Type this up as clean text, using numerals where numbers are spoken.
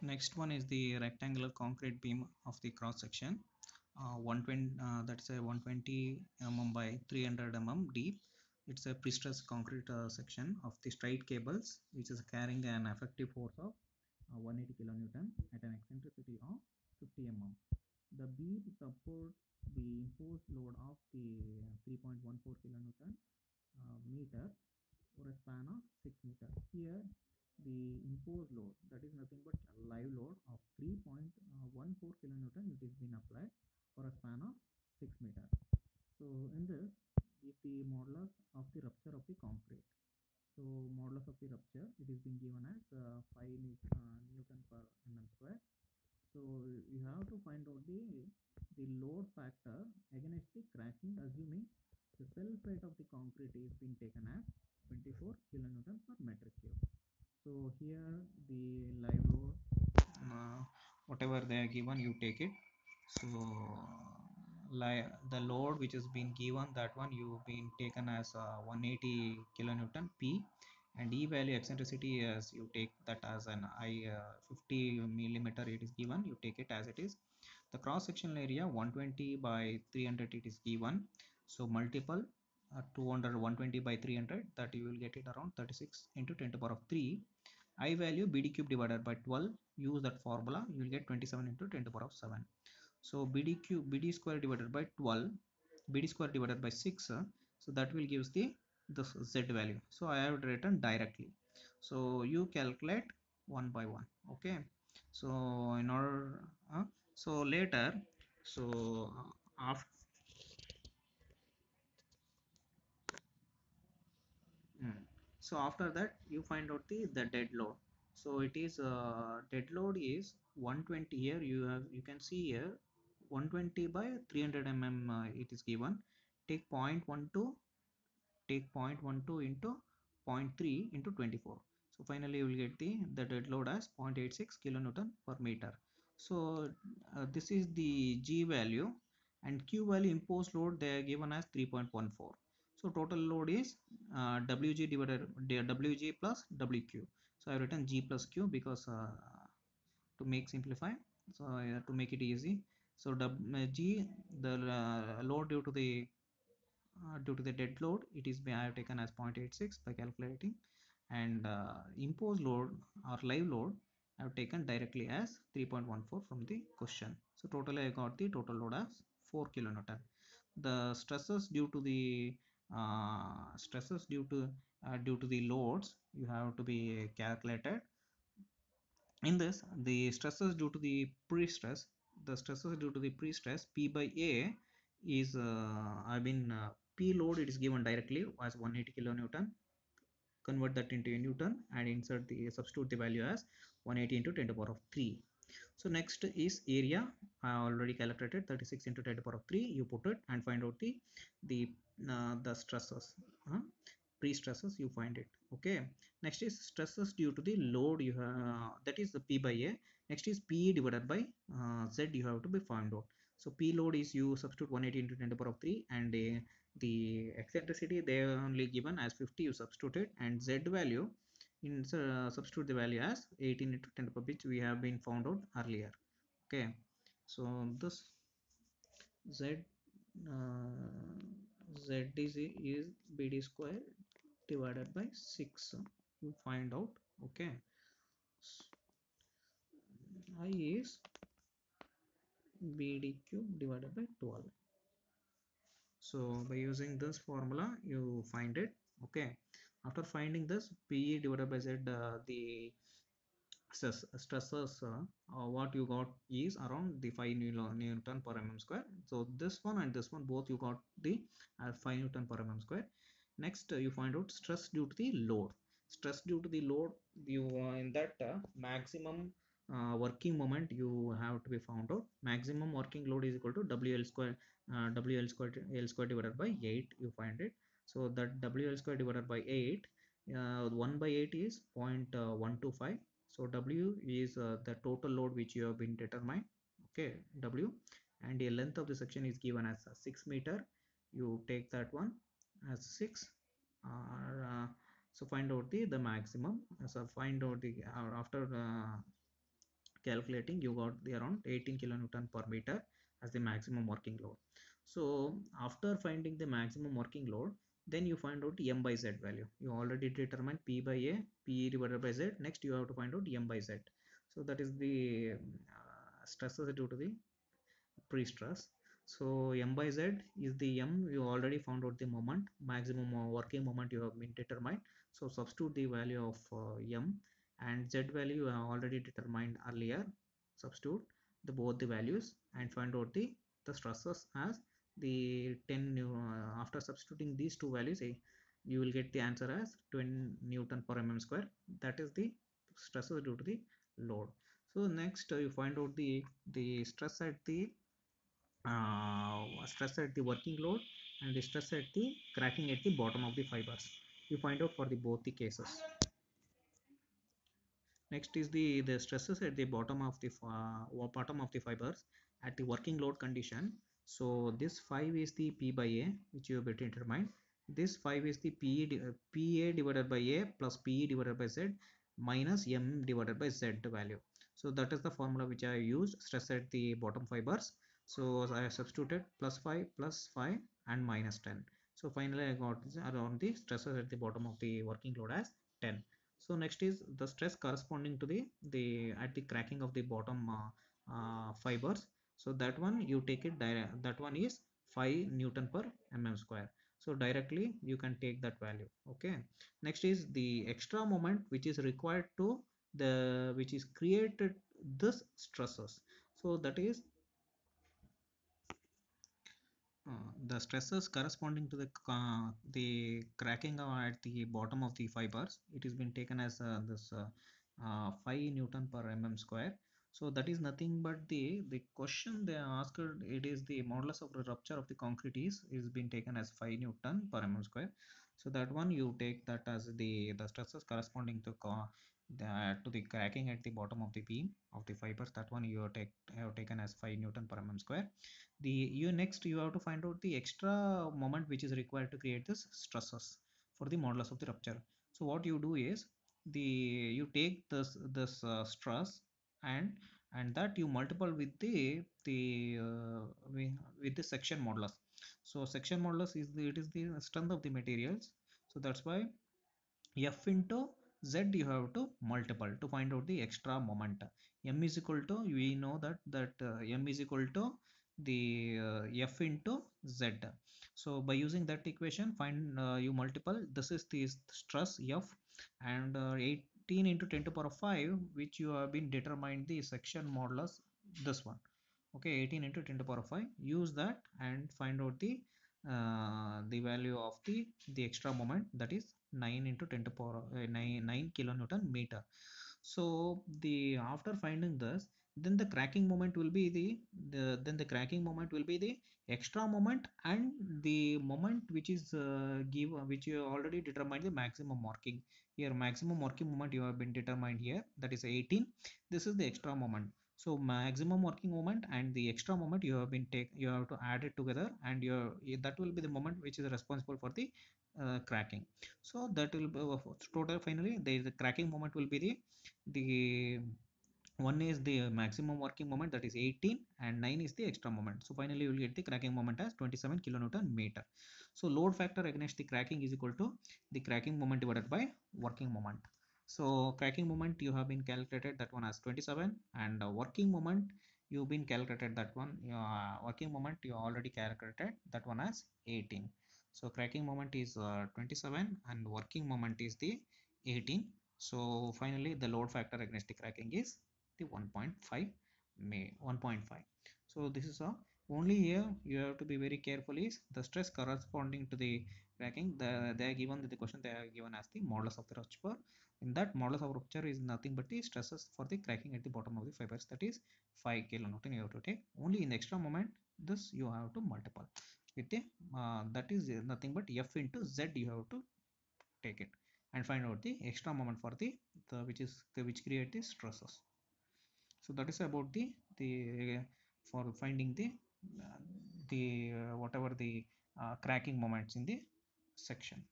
Next one is the rectangular concrete beam of the cross section, 120, that's a 120 mm by 300 mm deep. It's a pre-stressed concrete section of the straight cables, which is carrying an effective force of 180 kilonewton at an eccentricity of 50 mm. The beam supports the imposed load of the 3.14 kilonewton meter for a span of 6 meters. Here, the imposed load, that is nothing but a live load of 3.14 kilonewton, it is been applied for a span of 6 meters. So in this, if the modulus of the rupture of the concrete, so modulus of the rupture, it is being given as 5 Newton per mm square. So you have to find out the load factor against the cracking, assuming the self weight of the concrete is being taken as 24 kilonewton per metric cube. So here the live load, whatever they are given, you take it. So the load which has been given, that one you been taken as 180 kilonewton P, and E value eccentricity as you take that as an 50 millimeter it is given, you take it as it is. The cross sectional area 120 by 300 it is given, so multiple 200 120 by 300, that you will get it around 36 into 10 to the power of 3. I value BD cube divided by 12, use that formula, you will get 27 into 10 to the power of 7. So BD square divided by 12, BD square divided by 6, so that will gives the Z value. So I have written directly. So you calculate one by one. Okay. So in order, so later, so after, so after that you find out the dead load. So it is dead load is 120. Here you can see here 120 by 300 mm it is given. Take 0.12, take 0.12 into 0.3 into 24. So finally you will get the dead load as 0.86 kilonewton per meter. So this is the G value, and Q value imposed load they are given as 3.14. So total load is WG divided WG plus WQ. So I have written G plus Q because to make simplify, so to make it easy. So G, the load due to the dead load, it is I have taken as 0.86 by calculating, and imposed load or live load I have taken directly as 3.14 from the question. So totally I got the total load as 4 kilonewton. The stresses due to the loads you have to be calculated. In this, the stresses due to the pre-stress, P by A is P load, it is given directly as 180 kilonewton. Convert that into a Newton and substitute the value as 180 into 10 to the power of 3. So next is area. I already calculated 36 into 10 to the power of 3. You put it and find out the stresses. Pre-stresses you find it. Okay. Next is stresses due to the load you have, that is the P by A. Next is P divided by Z, you have to be found out. So P load is, you substitute 180 into 10 to the power of 3, and the eccentricity they are only given as 50, you substitute it, and Z value in substitute the value as 18 into 10 to the power, which we have been found out earlier. Okay. So this Z Z is BD square divided by 6, you find out. Okay. I is BD cube divided by 12. So by using this formula you find it. Okay. After finding this PE divided by Z, the stresses what you got is around the 5 Newton per mm square. So this one and this one both you got the 5 Newton per mm square. Next you find out stress due to the load. Stress due to the load, you in that maximum working moment you have to be found out. Maximum working load is equal to WL square, L square divided by 8, you find it. So that WL square divided by 8, 1 by 8 is 0.125. So W is the total load which you have been determined. Okay, W, and the length of the section is given as 6 meter. You take that one as 6. So find out the maximum. So find out the after calculating, you got the around 18 kilonewton per meter as the maximum working load. So after finding the maximum working load, then you find out m by z value. You already determined p by a, p divided by z. Next you have to find out m by z. So that is the stresses due to the pre-stress. So m by z is the m, you already found out the moment, maximum working moment you have been determined. So substitute the value of m, and z value you have already determined earlier. Substitute both the values and find out the stresses as the 10 after substituting these two values, you will get the answer as 20 Newton per mm square. That is the stresses due to the load. So next you find out the stress at the stress at the working load and the stress at the cracking at the bottom of the fibers. You find out for the both the cases. Next is the stresses at the bottom of the fibers at the working load condition. So this 5 is the P by A, which you have determined. This 5 is the PA divided by A plus PE divided by Z minus M divided by Z value. So that is the formula which I used, stress at the bottom fibers. So I have substituted plus 5 and minus 10. So finally I got around the stresses at the bottom of the working load as 10. So next is the stress corresponding to the at the cracking of the bottom fibers. So that one you take it direct, that one is 5 Newton per mm square. So directly you can take that value. Okay. Next is the extra moment which is required to which is created this stresses. So that is the stresses corresponding to the cracking at the bottom of the fibers, it has been taken as this 5 Newton per mm square. So that is nothing but the question they asked, it is the modulus of the rupture of the concrete is been taken as 5 Newton per mm square. So that one you take that as the stresses corresponding to the cracking at the bottom of the beam of the fibers. That one you have taken as 5 Newton per mm square. You next you have to find out the extra moment which is required to create this stresses for the modulus of the rupture. So what you do is you take this stress, and that you multiple with with the section modulus. So section modulus is it is the strength of the materials. So that's why F into Z you have to multiple to find out the extra moment. M is equal to, we know that M is equal to the F into Z. So by using that equation, find you multiple, this is the stress F, and 18 into 10 to the power 5, which you have been determined the section modulus, this one. Okay, 18 into 10 to the power 5, use that and find out the value of the extra moment, that is 9 into 10 to the power 9 kilonewton meter. So the after finding this, then the cracking moment will be the cracking moment will be the extra moment, and the moment which is which you already determined the maximum working. Here maximum working moment you have been determined here, that is 18. This is the extra moment. So maximum working moment and the extra moment you have been you have to add it together, and that will be the moment which is responsible for the cracking. So that will be total. Finally the cracking moment will be the one is the maximum working moment, that is 18, and 9 is the extra moment. So finally you will get the cracking moment as 27 kilonewton meter. So load factor against the cracking is equal to the cracking moment divided by working moment. So cracking moment you have been calculated that one as 27, and working moment you've been calculated that one, working moment you already calculated that one as 18. So cracking moment is 27 and working moment is the 18. So finally the load factor against the cracking is the 1.5 1.5. So this is a only here you have to be very careful is the stress corresponding to the cracking, they are given the question, they are given as the modulus of the rupture. In that modulus of rupture is nothing but the stresses for the cracking at the bottom of the fibers, that is 5 kilonewton you have to take. Only in the extra moment this you have to multiple with the that is nothing but F into Z you have to take it and find out the extra moment for the which create the stresses. So that is about the for finding the whatever the cracking moments in the section.